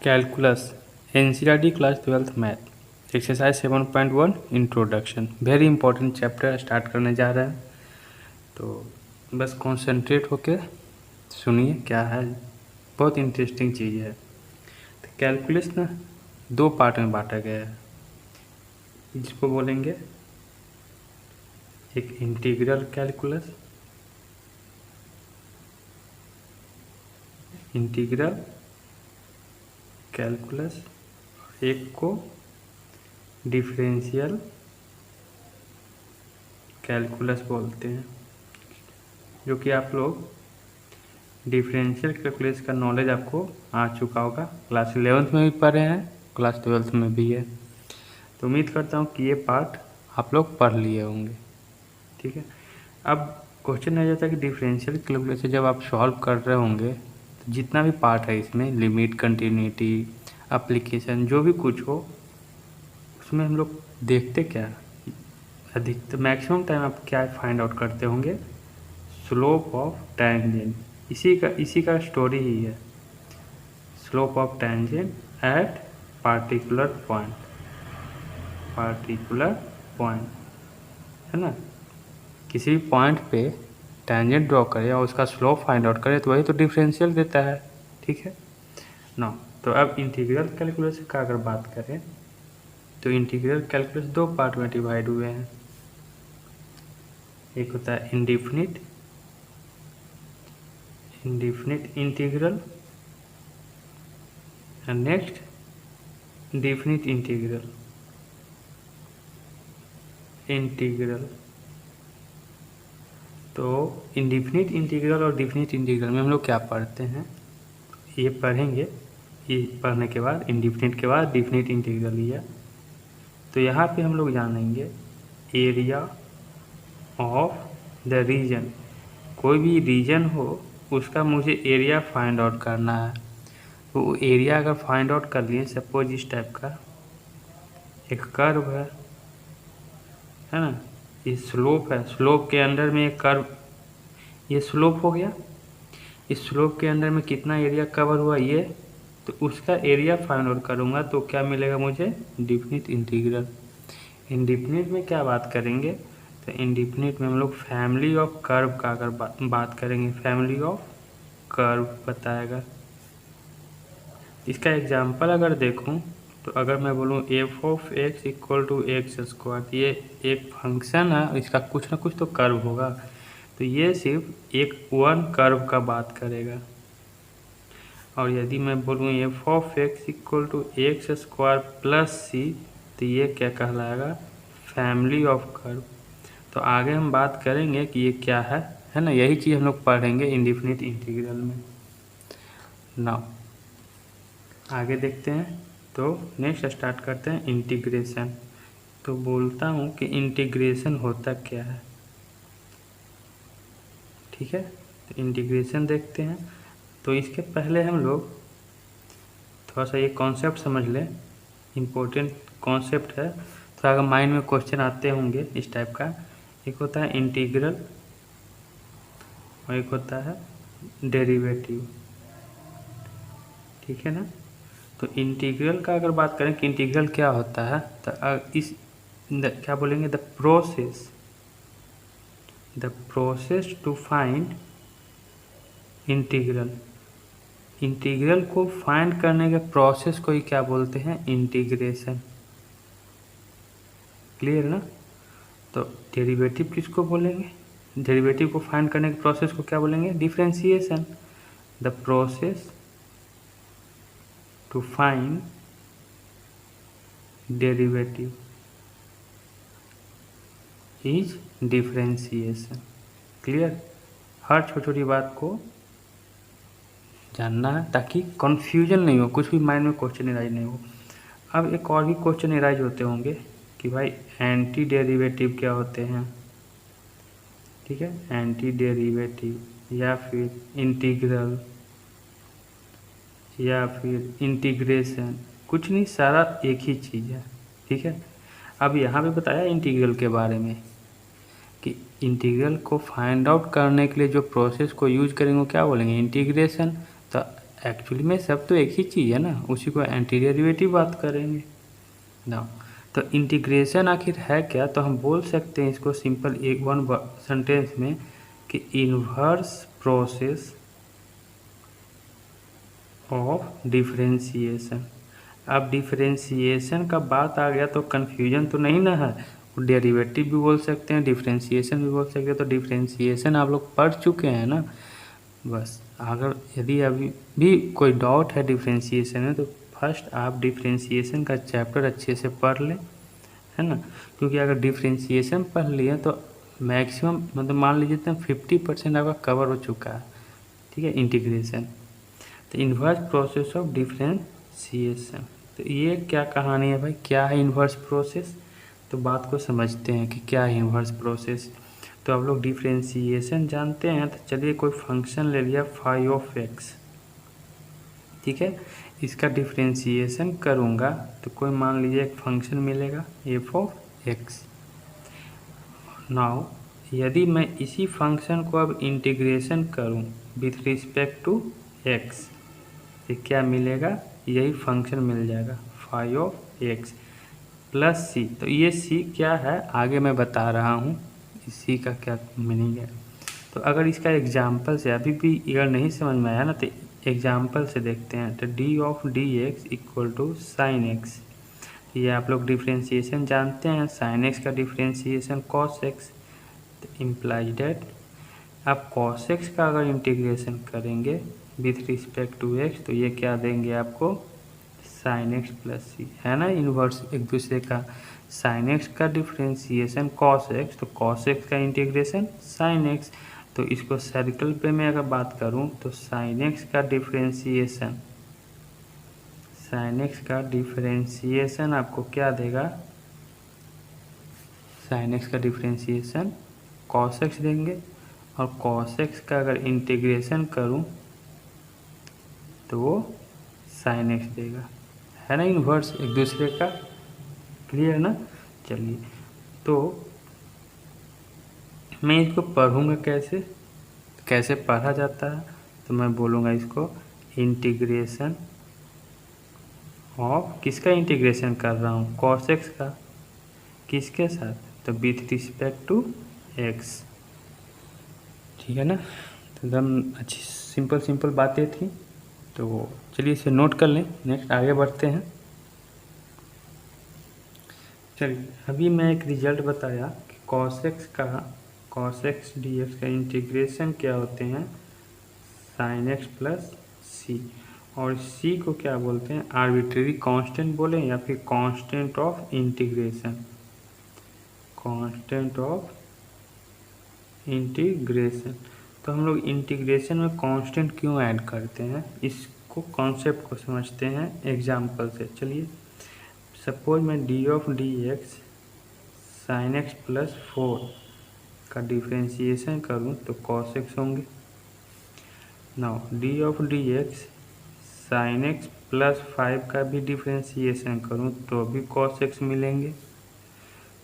Calculus NCERT class 12th math exercise 7.1 introduction very important chapter start करने जा रहे हैं, तो बस कॉन्सेंट्रेट होके सुनिए क्या है। बहुत इंटरेस्टिंग चीज़ है। तो कैलकुलस ना दो पार्ट में बांटा गया है, जिसको बोलेंगे एक इंटीग्रल कैलकुलस, इंटीग्रल कैलकुलस, एक को डिफरेंशियल कैलकुलस बोलते हैं, जो कि आप लोग डिफरेंशियल कैलकुलस का नॉलेज आपको आ चुका होगा। क्लास 11th में भी पढ़े हैं, क्लास 12th में भी है। तो उम्मीद करता हूँ कि ये पार्ट आप लोग पढ़ लिए होंगे। ठीक है, अब क्वेश्चन आ जाता है कि डिफरेंशियल कैलकुलस जब आप सॉल्व कर रहे होंगे तो जितना भी पार्ट है इसमें, लिमिट, कंटिन्यूटी, एप्लीकेशन, जो भी कुछ हो, उसमें हम लोग देखते क्या, अधिकतर मैक्सिमम टाइम आप क्या फाइंड आउट करते होंगे, स्लोप ऑफ टेंजेंट। इसी का स्टोरी ही है, slope of tangent at particular point, particular point है ना। किसी भी पॉइंट पे टेंजेंट ड्रॉ करें और उसका स्लोप फाइंड आउट करें तो वही तो डिफरेंशियल देता है। ठीक है ना। तो अब इंटीग्रल कैलकुलस का अगर बात करें तो इंटीग्रल कैलकुलस दो पार्ट में डिवाइड हुए हैं। एक होता है indefinite integral and next definite integral. तो इंडिफिनिट इंटीग्रल और डिफिनिट इंटीग्रल में हम लोग क्या पढ़ते हैं, ये पढ़ेंगे। ये पढ़ने के बाद इंडिफिनिट के बाद डिफिनिट इंटीग्रल लिया, तो यहाँ पे हम लोग जानेंगे एरिया ऑफ द रीजन। कोई भी रीजन हो उसका मुझे एरिया फाइंड आउट करना है। तो एरिया अगर फाइंड आउट कर लिए, सपोज इस टाइप का एक कर्व है ना, ये स्लोप है, स्लोप के अंदर में एक कर्व, ये स्लोप हो गया। इस स्लोप के अंदर में कितना एरिया कवर हुआ ये, तो उसका एरिया फाइंड आउट करूँगा तो क्या मिलेगा मुझे, डिफिनिट इंटीग्रल। इंडिफिनिट में क्या बात करेंगे, तो इंडिफिनिट में हम लोग फैमिली ऑफ कर्व का अगर बात करेंगे, फैमिली ऑफ कर्व बताएगा। इसका एग्जांपल अगर देखूं तो अगर मैं बोलूं F of x equal to x square, ये एक फंक्शन है, इसका कुछ ना कुछ तो कर्व होगा, तो ये सिर्फ एक वन कर्व का बात करेगा। और यदि मैं बोलूँ f of x equal to x square plus c, तो ये क्या कहलाएगा, फैमिली ऑफ कर्व। तो आगे हम बात करेंगे कि ये क्या है ना, यही चीज़ हम लोग पढ़ेंगे इंडिफिनिट इंटीग्रल में। नाउ आगे देखते हैं, तो नेक्स्ट स्टार्ट करते हैं इंटीग्रेशन। तो बोलता हूँ कि इंटीग्रेशन होता क्या है। ठीक है, तो इंटीग्रेशन देखते हैं। तो इसके पहले हम लोग थोड़ा सा ये कॉन्सेप्ट समझ लें, इम्पोर्टेंट कॉन्सेप्ट है। तो अगर माइंड में क्वेश्चन आते होंगे इस टाइप का, एक होता है इंटीग्रल और एक होता है डेरिवेटिव। ठीक है ना। तो इंटीग्रल का अगर बात करें कि इंटीग्रल क्या होता है, तो क्या बोलेंगे, the process to find integral. Integral को फाइंड करने के प्रोसेस को ही क्या बोलते हैं, इंटीग्रेशन। क्लियर ना। तो डेरिवेटिव किसको बोलेंगे, डेरिवेटिव को फाइंड करने के प्रोसेस को क्या बोलेंगे, differentiation. The process to find derivative is differentiation. Clear. हर छोटी छोटी बात को जानना है ताकि कंफ्यूजन नहीं हो, कुछ भी माइंड में क्वेश्चन इराइज नहीं हो। अब एक और भी क्वेश्चन इराइज होते होंगे कि भाई एंटी डेरिवेटिव क्या होते हैं। ठीक है, एंटी डेरिवेटिव या फिर इंटीग्रल या फिर इंटीग्रेशन, कुछ नहीं, सारा एक ही चीज़ है। ठीक है, अब यहाँ पे बताया इंटीग्रल के बारे में कि इंटीग्रल को फाइंड आउट करने के लिए जो प्रोसेस को यूज करेंगे वो क्या बोलेंगे, इंटीग्रेशन। तो एक्चुअली में सब तो एक ही चीज़ है ना, उसी को एंटी डेरिवेटिव बात करेंगे ना। तो इंटीग्रेशन आखिर है क्या, तो हम बोल सकते हैं इसको सिंपल एक वन सेंटेंस में कि इन्वर्स प्रोसेस ऑफ डिफरेंशिएशन। अब डिफरेंशिएशन का बात आ गया तो कन्फ्यूजन तो नहीं ना है, डेरिवेटिव भी बोल सकते हैं, डिफरेंशिएशन भी बोल सकते हैं। तो डिफरेंशिएशन आप लोग पढ़ चुके हैं ना। बस अगर यदि अभी भी कोई डाउट है डिफरेंशिएशन में, तो फर्स्ट आप डिफरेंशिएशन का चैप्टर अच्छे से पढ़ लें, है ना। क्योंकि अगर डिफरेंशिएशन पढ़ लिए तो मैक्सिमम मतलब मान लीजिए तो 50% आपका कवर हो चुका है, ठीक है, इंटीग्रेशन। तो इन्वर्स प्रोसेस ऑफ डिफरेंशिएशन, तो ये क्या कहानी है भाई, क्या है इन्वर्स प्रोसेस। तो बात को समझते हैं कि क्या है इन्वर्स प्रोसेस। तो आप लोग डिफरेंशिएशन जानते हैं, तो चलिए कोई फंक्शन ले लिया फाई ऑफ एक्स, ठीक है। इसका डिफरेंशिएशन करूँगा तो कोई मान लीजिए एक फंक्शन मिलेगा एफ ऑफ एक्स। नाउ यदि मैं इसी फंक्शन को अब इंटीग्रेशन करूँ विथ रिस्पेक्ट टू एक्स, तो क्या मिलेगा, यही फंक्शन मिल जाएगा phi of X plus c. तो ये सी क्या है आगे मैं बता रहा हूँ, इसी का क्या मीनिंग है। तो अगर इसका एग्जाम्पल से अभी भी अगर नहीं समझ में आया ना, तो एग्जाम्पल से देखते हैं। तो D of D X equal to sine X, ये आप लोग डिफ्रेंशिएशन जानते हैं, साइन एक्स का डिफ्रेंशिएशन कॉस एक्स। तो इम्प्लाई डेट आप कॉस एक्स का अगर इंटीग्रेशन करेंगे विथ रिस्पेक्ट टू एक्स, तो ये क्या देंगे आपको, साइन एक्स प्लस सी, है ना, इन्वर्स एक दूसरे का। साइन एक्स का डिफ्रेंशिएशन कॉस एक्स, तो कॉस एक्स का इंटीग्रेशन साइन एक्स। तो इसको सर्कल पे मैं अगर बात करूं तो साइन एक्स का डिफ्रेंशिएशन, साइन एक्स का डिफ्रेंशिएशन आपको क्या देगा, साइन एक्स का डिफ्रेंशिएशन कॉस एक्स देंगे, और कॉस एक्स का अगर इंटीग्रेशन करूं तो वो साइन एक्स देगा, है ना, इन्वर्स एक दूसरे का। क्लियर ना। चलिए तो मैं इसको पढ़ूंगा कैसे, कैसे पढ़ा जाता है। तो मैं बोलूँगा इसको इंटीग्रेशन ऑफ, किसका इंटीग्रेशन कर रहा हूँ, कॉस एक्स का, किसके साथ, तो विथ रिस्पेक्ट टू एक्स, ठीक है ना। तो एकदम अच्छी सिंपल सिंपल बातें थी। तो चलिए इसे नोट कर लें, नेक्स्ट आगे बढ़ते हैं। चलिए अभी मैं एक रिजल्ट बताया कि कॉस एक्स का, कॉस एक्स डी एक्स का इंटीग्रेशन क्या होते हैं, साइन एक्स प्लस सी। और सी को क्या बोलते हैं, आर्बिट्रेरी कांस्टेंट बोलें या फिर constant of integration, constant of integration. तो हम लोग इंटीग्रेशन में कांस्टेंट क्यों ऐड करते हैं, इसको कॉन्सेप्ट को समझते हैं एग्जाम्पल से। चलिए सपोज मैं D of D x sine x plus 4 का डिफ्रेंशिएशन करूँ तो कॉस एक्स होंगे। Now d of D x sine x plus 5 का भी डिफ्रेंशिएशन करूँ तो भी कॉस एक्स मिलेंगे।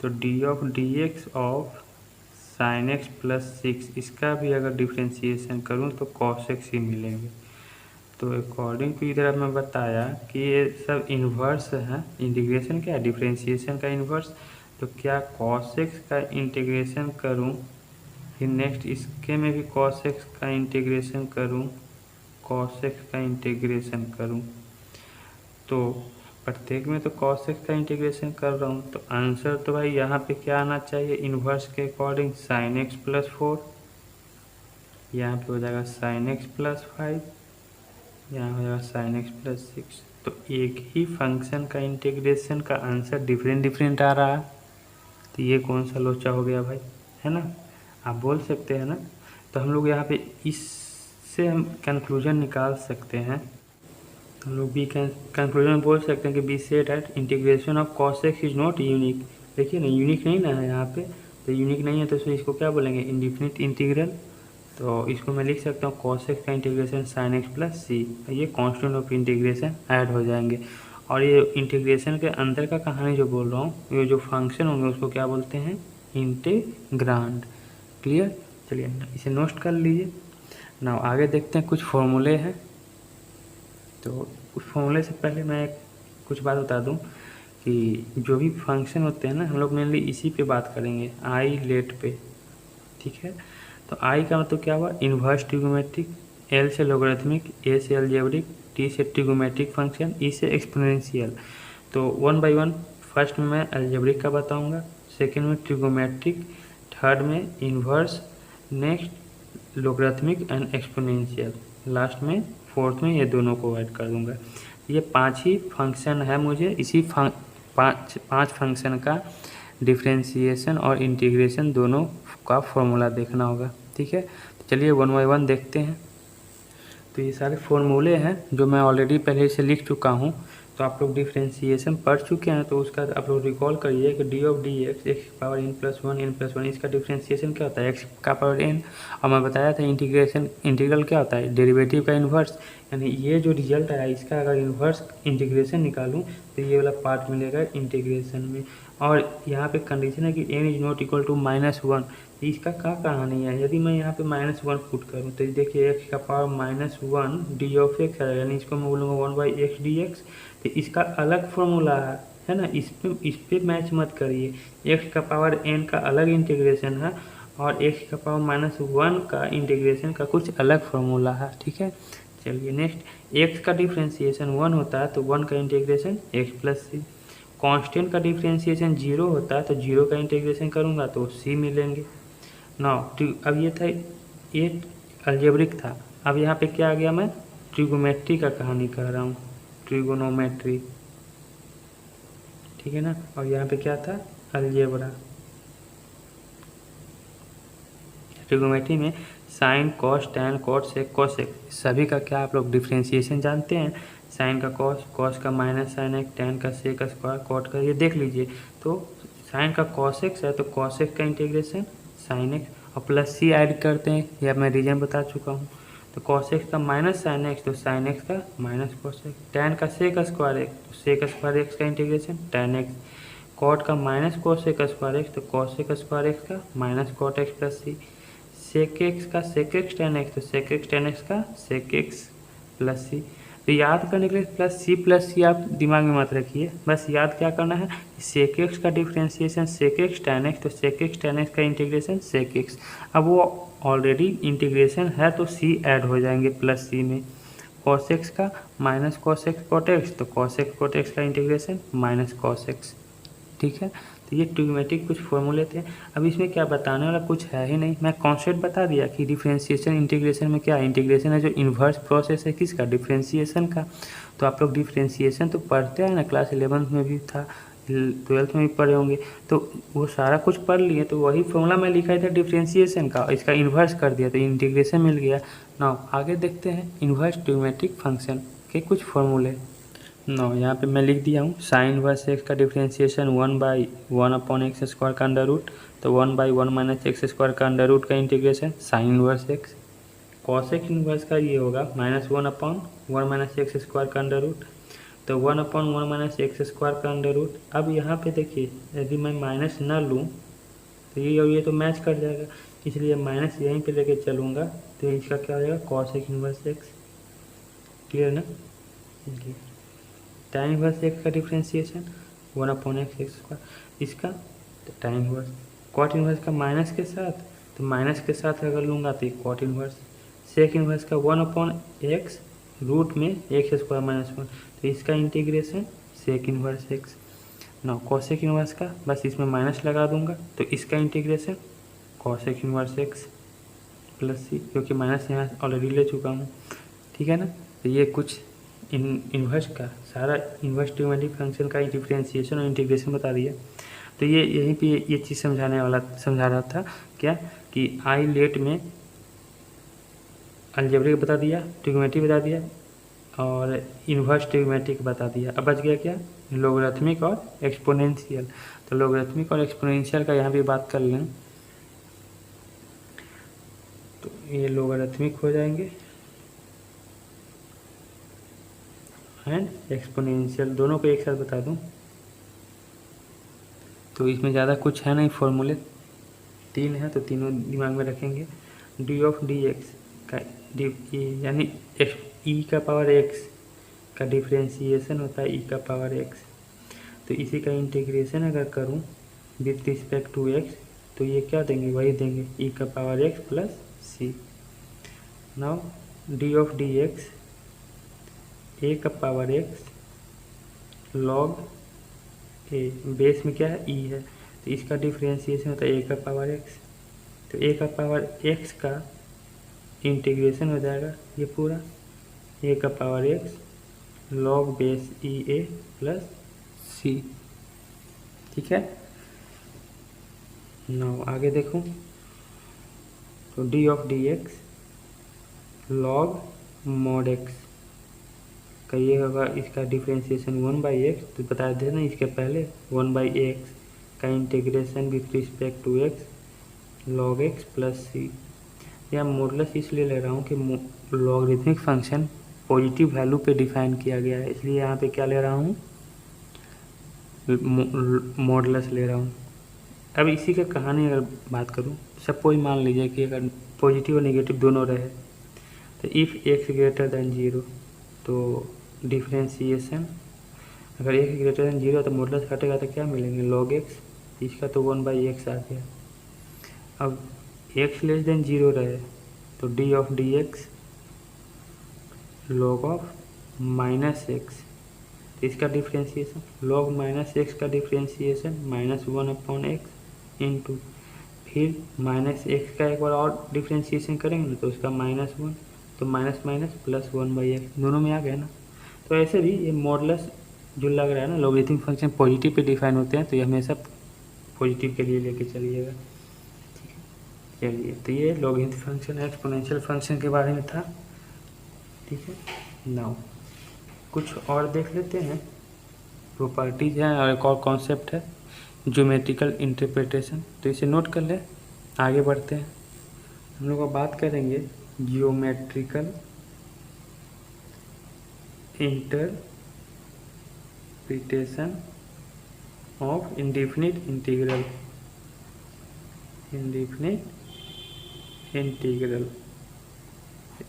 तो D of D x of sine x plus 6, इसका भी अगर डिफ्रेंशिएशन करूँ तो कॉस एक्स ही मिलेंगे। तो अकॉर्डिंग टू इधर मैं बताया कि ये सब इन्वर्स है, इंटीग्रेशन क्या है, डिफ्रेंशिएशन का इन्वर्स। तो क्या कॉस एक्स का इंटीग्रेशन करूँ, फिर नेक्स्ट इसके में भी कॉस एक्स का इंटीग्रेशन करूँ, कॉस एक्स का इंटीग्रेशन करूँ, तो प्रत्येक में तो कॉस एक्स का इंटीग्रेशन कर रहा हूँ। तो आंसर तो भाई यहाँ पे क्या आना चाहिए, इन्वर्स के अकॉर्डिंग साइन एक्स प्लस 4, यहाँ पे हो जाएगा साइन एक्स प्लस 5, यहाँ हो जाएगा साइन एक्स प्लस 6। तो एक ही फंक्शन का इंटीग्रेशन का आंसर डिफरेंट डिफरेंट आ रहा है, तो ये कौन सा लोचा हो गया भाई, है ना, आप बोल सकते हैं ना। तो हम लोग यहाँ पे इससे हम कंक्लूजन निकाल सकते हैं। तो हम लोग बी कंक्लूजन बोल सकते हैं कि be said at integration of cos x is not unique. देखिए ना, यूनिक नहीं ना है यहाँ पे, तो यूनिक नहीं है तो इसको क्या बोलेंगे, इंडिफिनिट इंटीग्रल। तो इसको मैं लिख सकता हूँ कॉस एक्स का इंटीग्रेशन साइन एक्स प्लस सी, ये कांस्टेंट ऑफ इंटीग्रेशन ऐड हो जाएंगे। और ये इंटीग्रेशन के अंदर का कहानी जो बोल रहा हूँ, ये जो फंक्शन होंगे उसको क्या बोलते हैं, इंटीग्रांड। क्लियर। चलिए इसे नोट कर लीजिए। नाउ आगे देखते हैं, कुछ फॉर्मूले हैं। तो उस फॉर्मूले से पहले मैं कुछ बात बता दूं कि जो भी फंक्शन होते हैं ना, हम लोग मेनली इसी पे बात करेंगे, आई लेट पे, ठीक है। तो आई का मतलब क्या हुआ, इन्वर्स ट्रिगोमेट्रिक, एल से लोगरिथमिक, ए से अलजेब्रिक, टी से ट्रिगोमेट्रिक फंक्शन, ई से एक्सपोनेंशियल। तो 1 बाई 1 फर्स्ट में मैं अलजेब्रिक का बताऊंगा, सेकंड में ट्रिगोमेट्रिक, थर्ड में inverse, next logarithmic and exponential, last में फोर्थ में ये दोनों को ऐड कर दूंगा। ये 5 ही फंक्शन है, मुझे इसी पाँच फंक्शन का डिफ्रेंशिएशन और इंटीग्रेशन दोनों का फॉर्मूला देखना होगा, ठीक है। तो चलिए 1 बाई 1 देखते हैं। तो ये सारे फॉर्मूले हैं जो मैं ऑलरेडी पहले से लिख चुका हूँ। तो आप लोग डिफ्रेंशिएशन पढ़ चुके हैं, तो उसका आप लोग रिकॉल करिए कि D of D x, x power n plus one, इसका डिफ्रेंशिएशन क्या होता है, एक्स का पावर n। और मैं बताया था इंटीग्रल क्या होता है, डेरिवेटिव का इन्वर्स। यानी ये जो रिजल्ट आया इसका अगर इन्वर्स इंटीग्रेशन निकालूं तो ये वाला पार्ट मिलेगा इंटीग्रेशन में। और यहाँ पे कंडीशन है कि n is not equal to -1। इसका क्या कहानी है, यदि मैं यहाँ पे -1 पुट करूँ तो देखिए एक्स का पावर -1 डी ऑफ एक्स है, यानी इसको मैं बोलूँगा 1 बाई एक्स डी एक्स। तो इसका अलग फॉर्मूला है ना, इस पे मैच मत करिए। एक्स का पावर n का अलग इंटीग्रेशन है और एक्स का पावर -1 का इंटीग्रेशन का कुछ अलग फॉर्मूला है, ठीक है। चलिए नेक्स्ट, एक्स का डिफ्रेंशिएशन 1 होता है तो 1 का इंटीग्रेशन एक्स प्लस सी। कांस्टेंट का डिफ्रेंशिएशन 0 होता है तो 0 का इंटीग्रेशन करूँगा तो सी मिलेंगे। नाउ अब ये था, ये अलजेब्रिक था। अब यहाँ पे क्या आ गया, मैं ट्रिगोमेट्री का कहानी कह रहा हूँ, ट्रिगोनोमेट्री, ठीक है ना। और यहाँ पे क्या था, अलजेब्रा। ट्रिगोमेट्री में साइन, कॉस, टैन, कॉट, सेक, कोसेक, सभी का क्या आप लोग डिफ्रेंशिएशन जानते हैं। साइन का कॉस, कॉस का माइनस साइन एक्स, टैन का सेक स्क्वायर, कॉट का ये देख लीजिए। तो साइन का कॉस एक्स है तो कॉस एक्स का इंटीग्रेशन साइन एक्स और प्लस सी ऐड करते हैं, यह मैं रीजन बता चुका हूँ। तो कॉस एक्स का माइनस साइन एक्स तो साइन एक्स का माइनस कॉस एक्स। टैन का सेक स्क्वायर एक्स तो सेक स्क्वायर एक्स का इंटीग्रेशन टैन एक्स। कॉट का minus cos x square x तो कॉस एक्स स्क्वायर एक्स का माइनस कॉट एक्स प्लस सी। सेक X का सेक X tan X तो sec X tan X का सेक x plus c. तो याद करने के लिए प्लस सी आप दिमाग में मत रखिए, बस याद क्या करना है, सेक एक्स का differentiation sec X tan X तो सेक एक्स टैन एक्स का इंटीग्रेशन सेक एक्स। अब वो ऑलरेडी इंटीग्रेशन है तो सी ऐड हो जाएंगे प्लस सी में। कॉस एक्स का minus cos X cot X तो कॉस एक्स कॉट एक्स का इंटीग्रेशन माइनस कॉस एक्स, ठीक है। तो ये ट्रिग्मेटिक कुछ फॉर्मूले थे। अब इसमें क्या बताने वाला कुछ है ही नहीं, मैं कॉन्सेप्ट बता दिया कि डिफरेंशिएशन इंटीग्रेशन में क्या इंटीग्रेशन है, जो इन्वर्स प्रोसेस है किसका, डिफरेंशिएशन का। तो आप लोग डिफरेंशिएशन तो पढ़ते हैं ना, क्लास 11th में भी था, 12th में भी पढ़े होंगे, तो वो सारा कुछ पढ़ लिए। तो वही फॉर्मूला मैं लिखा था डिफरेंशिएशन का, इसका इन्वर्स कर दिया तो इंटीग्रेशन मिल गया। नाउ आगे देखते हैं इन्वर्स ट्रिग्मेटिक फंक्शन के कुछ फॉर्मूले। नो यहाँ पे मैं लिख दिया हूँ, साइन इनवर्स एक्स का डिफरेंशिएशन 1/1 अपॉन एक्स स्क्वायर का अंडर रूट, तो 1/1 माइनस एक्स स्क्वायर का अंडर रूट का integration sine inverse x. Cosec inverse का ये होगा -1/1 माइनस एक्स स्क्वायर का अंडर रूट, तो 1/1 माइनस एक्स स्क्वायर का अंडर रूट। अब यहाँ पे देखिए, यदि मैं माइनस ना लूँ तो ये और ये तो मैच कर जाएगा, इसलिए माइनस यहीं पे लेके चलूँगा तो इसका क्या हो जाएगा, कॉसेक इनवर्स एक्स। क्लियर ना, टाइम इनवर्स एक्स का डिफ्रेंशिएशन 1/x एक्स स्क्वायर, इसका तो टाइम इनवर्स। कॉट इनवर्स का माइनस के साथ, तो माइनस के साथ अगर लूँगा तो कॉट इनवर्स। सेक इनवर्स का 1/x रूट में एक्स स्क्वायर -1, तो इसका इंटीग्रेशन सेक इनवर्स एक्स। ना कॉसेक इनवर्स का बस इसमें माइनस लगा दूंगा तो इसका integration cosec inverse x plus c, क्योंकि माइनस यहाँ ऑलरेडी ले चुका हूँ, ठीक है ना। तो ये कुछ इन्वर्स का सारा इन्वर्स ट्रिग्मेटिक फंक्शन का डिफरेंशिएशन और इंटीग्रेशन बता दिया। तो ये यहीं पे ये चीज़ समझा रहा था क्या, कि आई लेट में अलजेब्रिक बता दिया, ट्रिग्मेटिक बता दिया और इन्वर्स ट्रिग्मेटिक बता दिया। अब बच गया क्या, लोगरिथमिक और एक्सपोनेंशियल। तो लोगरिथमिक और एक्सपोनेंशियल का यहाँ भी बात कर लें, तो ये लोगरिथमिक हो जाएंगे एंड एक्सपोनेंशियल, दोनों को एक साथ बता दूं तो इसमें ज़्यादा कुछ है नहीं, फॉर्मूले 3 है तो तीनों दिमाग में रखेंगे। डी ऑफ डी एक्स का डी यानी ई का पावर एक्स का डिफ्रेंशिएशन होता है ई का पावर एक्स। तो इसी का इंटीग्रेशन अगर करूँ विथ रिस्पेक्ट टू एक्स तो ये क्या देंगे, वही देंगे ई का power x plus c. Now d of D x a का power x log a, base में क्या है ई है, तो इसका डिफ्रेंशिएशन होता है ए का पावर एक्स। तो ए का पावर एक्स का इंटीग्रेशन हो जाएगा ये पूरा ए का पावर एक्स लॉग बेस ई ए प्लस सी। ठीक है, नाउ आगे देखो, तो D of D x log mod x का ये होगा, इसका डिफ्रेंशिएशन 1/x, तो बता देना इसके पहले 1/x का integration with respect to x log x plus c. यहाँ मॉडुलस इसलिए ले रहा हूँ कि लॉगरिथमिक फंक्शन पॉजिटिव वैल्यू पे डिफाइन किया गया है, इसलिए यहाँ पे क्या ले रहा हूँ, मॉडुलस ले रहा हूँ। अब इसी का कहानी अगर बात करूँ, सपोज मान लीजिए कि अगर पॉजिटिव और नेगेटिव दोनों रहे, तो इफ़ एक्स ग्रेटर दैन 0 तो डिफ्रेंशिएशन अगर एक्स ग्रेटर दैन 0 तो मॉडुलस हटेगा तो क्या मिलेंगे, लॉग एक्स, इसका तो 1/x आ गया। अब एक्स लेस देन 0 रहे तो D of D x log of minus x, तो इसका डिफ्रेंशिएशन लॉग माइनस एक्स का डिफ्रेंशिएशन -1/x इंटू फिर माइनस एक्स का एक बार और डिफ्रेंशिएशन करेंगे ना तो उसका -1, तो माइनस माइनस प्लस 1/x दोनों में आ गया ना। तो ऐसे भी ये मॉडुलस जो लग रहा है ना, logarithmic function positive pay define होते हैं तो ये हमेशा पॉजिटिव के लिए लेके चलिएगा। ठीक है, चलिए, तो ये लॉगरिथमिक फंक्शन एक्सपोनेंशियल फंक्शन के बारे में था। ठीक है, नाउ कुछ और देख लेते हैं, प्रॉपर्टीज हैं और एक और कॉन्सेप्ट है ज्योमेट्रिकल इंटरप्रिटेशन, तो इसे नोट कर ले। आगे बढ़ते हैं, हम लोग बात करेंगे geometrical interpretation of indefinite integral.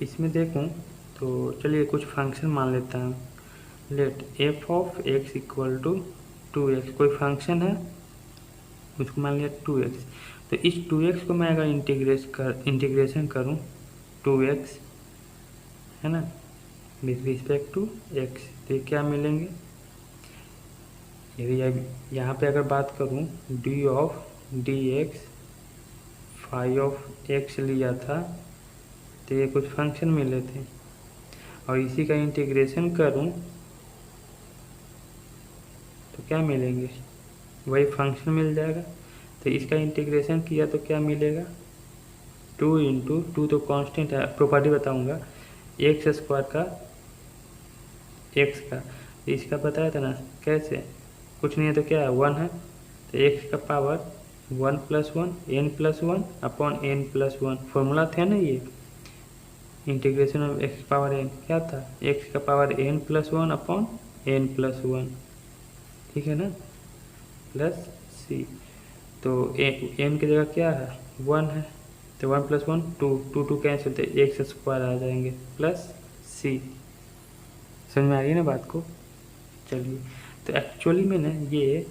इसमें देखूं तो चलिए कुछ फंक्शन मान लेता हूँ। Let F of x equal to 2x, कोई फंक्शन है उसको मान लिया 2x, तो इस 2x को मैं अगर इंटीग्रेशन करूँ 2x है ना विथ रिस्पेक्ट टू x, तो ये क्या मिलेंगे, यदि यहाँ पे अगर बात करूँ D of D X phi of X लिया था तो ये कुछ फंक्शन मिले थे, और इसी का इंटीग्रेशन करूँ तो क्या मिलेंगे, वही फंक्शन मिल जाएगा। तो इसका इंटीग्रेशन किया तो क्या मिलेगा, 2 इंटू 2 तो कांस्टेंट है, प्रॉपर्टी बताऊंगा, एक्स स्क्वायर का एक्स का, तो इसका बताया था ना कैसे, कुछ नहीं है तो क्या है 1 है, तो एक्स का power 1 + 1 n+1 upon n+1 formula था ना ये, integration of x power n क्या था, एक्स का पावर n+1 अपॉन n+1, ठीक है ना, प्लस सी। तो n की जगह क्या है 1 है, तो 1 + 1 2 कैंसिल, तो एक्स स्क्वायर आ जाएंगे प्लस सी। समझ में आ रही है ना बात को। चलिए, तो एक्चुअली में ना ये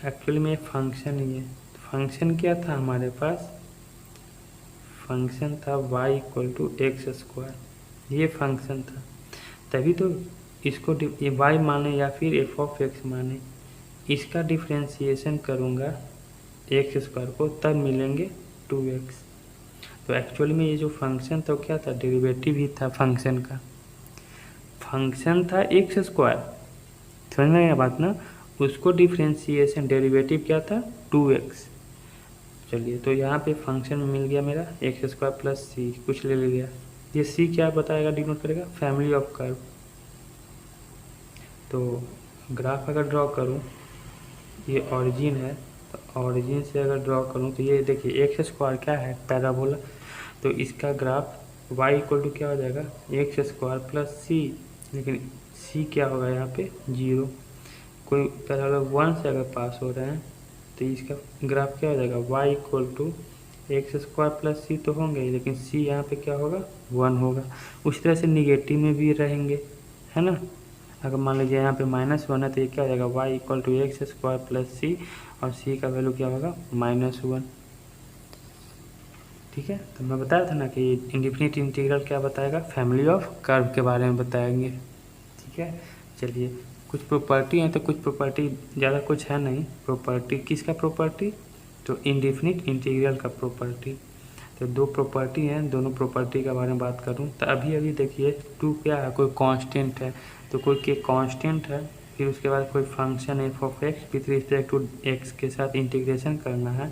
फंक्शन ही है। फंक्शन क्या था हमारे पास, फंक्शन था y = x², ये फंक्शन था, तभी तो इसको ये y माने या फिर f(x) माने, इसका डिफ्रेंशिएशन करूँगा x² को तब मिलेंगे 2x। तो एक्चुअली में ये जो फंक्शन था क्या था, डेरिवेटिव ही था फंक्शन का, फंक्शन था x², समझ में आया बात ना, उसको डिफ्रेंशिएशन डेरिवेटिव क्या था 2x। चलिए, तो यहाँ पे फंक्शन में मिल गया मेरा x² प्लस सी, कुछ ले लिया, ये सी क्या बताएगा, डिनोट करेगा फैमिली ऑफ कर्व। तो ग्राफ अगर ड्रॉ करूँ, ये ओरिजिन है, तो ओरिजिन से अगर ड्रॉ करूँ तो ये देखिए x² क्या है, पैराबोला, तो इसका ग्राफ y = क्या हो जाएगा x² प्लस सी, लेकिन c क्या होगा यहाँ पे 0, कोई पैराबोला 1 से अगर पास हो रहे हैं तो इसका ग्राफ क्या हो जाएगा y = x² प्लस सी तो होंगे, लेकिन c यहाँ पे क्या होगा 1 होगा। उस तरह से निगेटिव में भी रहेंगे, है ना, अगर मान लीजिए यहाँ पे -1 है तो ये क्या हो जाएगा y equal to x square plus c, और c का वैल्यू क्या होगा -1। ठीक है, तो मैं बताया था ना कि इंडिफिनिट इंटीग्रल क्या बताएगा, फैमिली ऑफ कर्व के बारे में बताएंगे। ठीक है, चलिए कुछ प्रॉपर्टी है, तो कुछ प्रॉपर्टी ज़्यादा कुछ है नहीं। प्रॉपर्टी किसका प्रॉपर्टी, तो इंडिफिनिट इंटीग्रल का प्रॉपर्टी। तो दो प्रॉपर्टी हैं, दोनों प्रॉपर्टी के बारे में बात करूं तो अभी देखिए टू क्या है, कोई कांस्टेंट है, तो कोई के कांस्टेंट है, फिर उसके बाद कोई function F of X with respect to X के साथ इंटीग्रेशन करना है,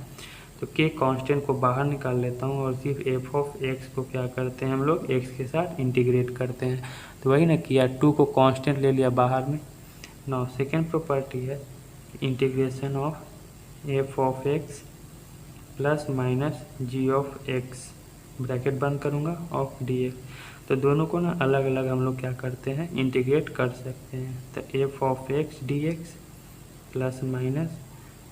तो के कांस्टेंट को बाहर निकाल लेता हूँ और सिर्फ एफ ऑफ एक्स को क्या करते हैं हम लोग एक्स के साथ इंटीग्रेट करते हैं। तो वही ना किया, टू को कांस्टेंट ले लिया बाहर में। नाउ सेकेंड प्रॉपर्टी है integration of F of X plus minus G of X, bracket बंद करूँगा, ऑफ डी एक्स। तो दोनों को ना अलग अलग हम लोग क्या करते हैं इंटीग्रेट कर सकते हैं। तो F of X D X plus minus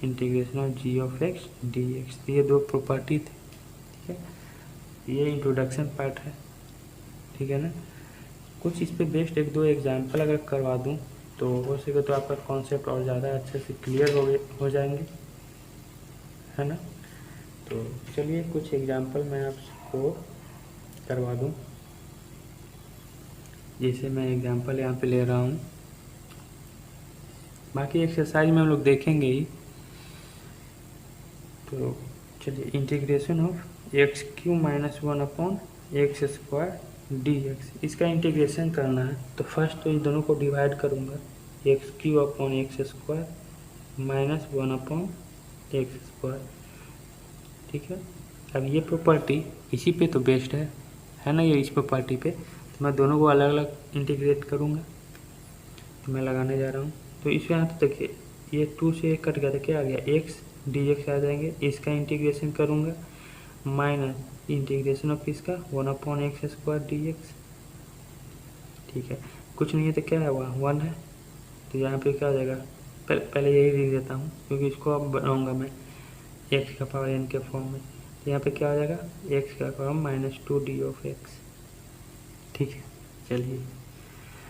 integration of G of X D X, ये दो प्रॉपर्टी थे। ठीक है, ये इंट्रोडक्शन पार्ट है। ठीक है ना, कुछ इस पे बेस्ड एक दो एग्जाम्पल अगर करवा दूँ तो हो सके तो आपका कॉन्सेप्ट और ज़्यादा अच्छे से क्लियर हो जाएंगे, है ना। तो चलिए कुछ एग्जाम्पल मैं आपको करवा दूं। जैसे मैं एग्जाम्पल यहाँ पे ले रहा हूँ, बाकी एक्सरसाइज में हम लोग देखेंगे ही। तो चलिए integration of x Q minus 1 upon x square D x, इसका इंटीग्रेशन करना है। तो फर्स्ट तो इन दोनों को डिवाइड करूँगा, x Q upon x square minus 1 upon x square. ठीक है, अब ये प्रॉपर्टी इसी पे तो बेस्ड है ना, ये इस प्रॉपर्टी पे। तो मैं दोनों को अलग अलग इंटीग्रेट करूँगा, तो मैं लगाने जा रहा हूँ। तो इसमें यहाँ तो देखिए ये 2 से कट गया, तो क्या आ गया एक्स डी एक्स आ जाएंगे, इसका इंटीग्रेशन करूँगा माइनस इंटीग्रेशन ऑफ इसका 1 upon x square D x. ठीक है, कुछ नहीं है तो क्या है हुआ 1 है, तो यहाँ पे क्या हो जाएगा, पहले यही लिख देता हूँ क्योंकि इसको अब बनाऊँगा मैं एक्स का पावर एन के फॉर्म में। तो यहाँ पे क्या हो जाएगा एक्स का पावर -2 डी ऑफ एक्स। ठीक है, चलिए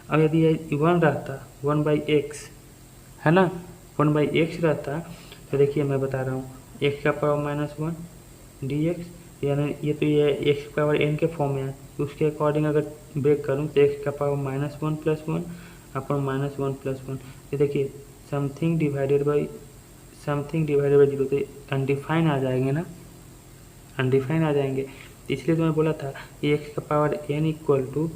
अब यदि 1 रहता 1/x है ना, 1/x रहता तो देखिए मैं बता रहा हूँ x का पावर -1 डी एक्स, यानी ये तो ये x का पावर n के फॉर्म में है, उसके अकॉर्डिंग अगर ब्रेक करूँ तो x का पावर -1 + 1 अपन -1 + 1। ये देखिए समथिंग डिवाइडेड बाई 0 तो अनडिफाइन आ जाएंगे ना, अनडिफाइन आ जाएंगे। इसलिए तो मैं बोला था एक्स का पावर n इक्वल टू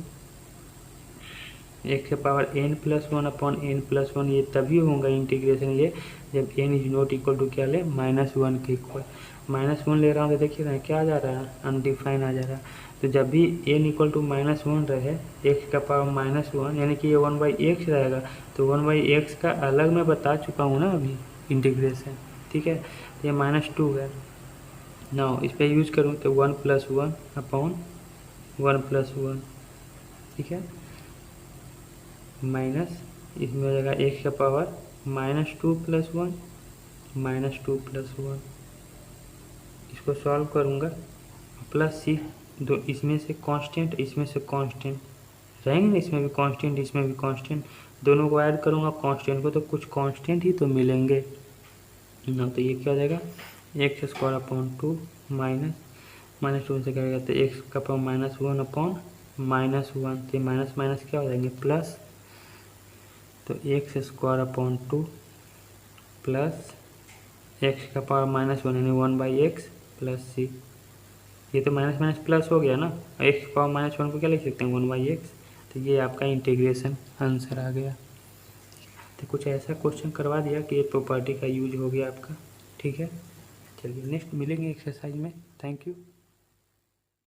एक्स का पावर n+1 अपॉन n+1, ये तभी होगा इंटीग्रेशन ये जब n is not equal to क्या ले -1 के इक्वल। -1 ले रहा हूँ तो देखिए ना क्या आ जा रहा है अनडिफाइन आ जा रहा है। तो जब भी n इक्वल टू -1 रहे x का पावर -1 यानी कि ये 1/x रहेगा, तो 1/x का अलग मैं बता चुका हूँ ना अभी इंटीग्रेशन। ठीक है, ये -2 है। नाउ इस पर यूज करूँ तो 1+1 अपॉन 1+1। ठीक है, माइनस इसमें हो जाएगा x का पावर -2 + 1 -2 + 1। इसको सॉल्व करूँगा प्लस सी, दो इसमें से कांस्टेंट इसमें से कांस्टेंट रहेंगे ना, इसमें भी कांस्टेंट इसमें भी कांस्टेंट, दोनों को ऐड करूँगा कांस्टेंट को तो कुछ कांस्टेंट ही तो मिलेंगे ना। तो ये क्या हो जाएगा x² अपॉन 2 -2 से क्या हो जाता है x का पावर -1 अपॉन -1, तो माइनस माइनस क्या हो जाएंगे प्लस, तो x² अपॉन 2 प्लस x का पावर -1 यानी 1/x प्लस सी। ये तो माइनस माइनस प्लस हो गया ना, x का पावर -1 को क्या लिख सकते हैं 1/x। तो ये आपका इंटीग्रेशन आंसर आ गया। तो कुछ ऐसा क्वेश्चन करवा दिया कि ये प्रॉपर्टी का यूज हो गया आपका। ठीक है, चलिए नेक्स्ट मिलेंगे एक्सरसाइज में। Thank you.